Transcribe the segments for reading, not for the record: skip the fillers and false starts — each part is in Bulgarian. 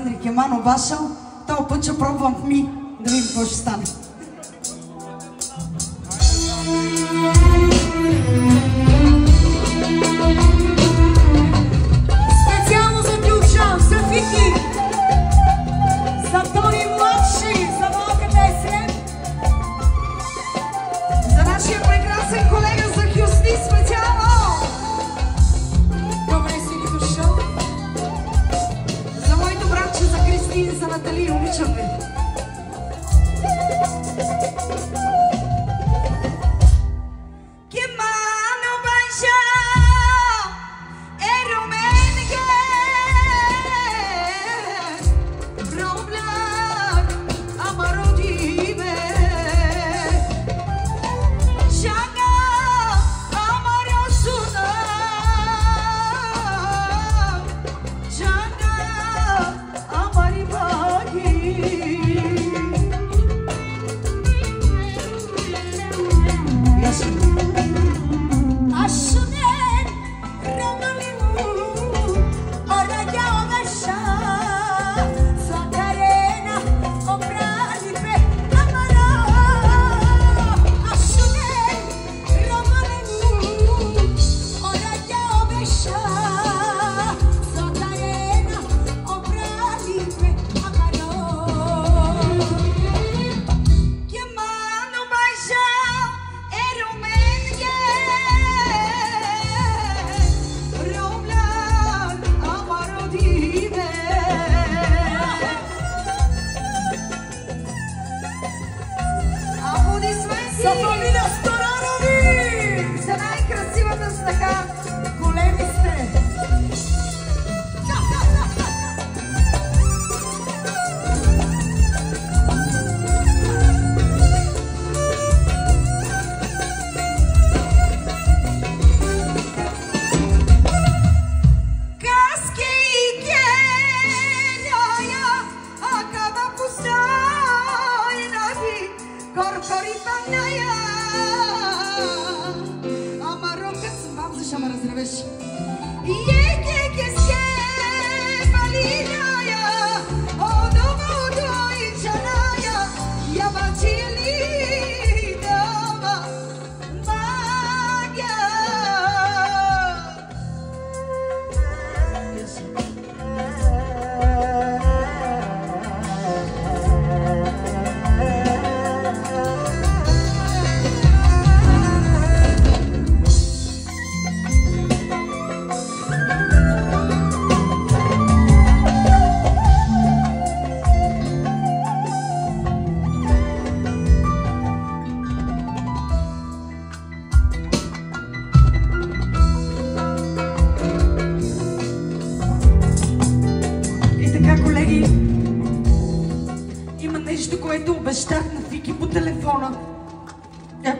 Александри Кеманов Вашъл. Този път ще пробвам в ми, да видим какво ще стане. Специално за Дюшан, за Вики, за Тони младши, за малката Есен, За нашия прекрасен колега, за Хюсни специално. добре си ни дошъл. За моето братче, за Кристин, за Натали, обичам ви.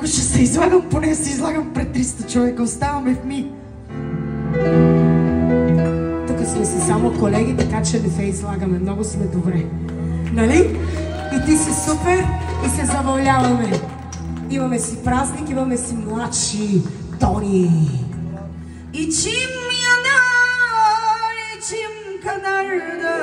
Ако ще се излагам, поне се излагам пред 300 човека. Оставаме в ми. Тук сме си само колеги, така че не се излагаме. Много сме добре. Нали? И ти си супер и се забавляваме. Имаме си празник, имаме си младши Тони. İçim yanar, içim kanar da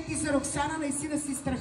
ти за Роксана, наистина си страхотна.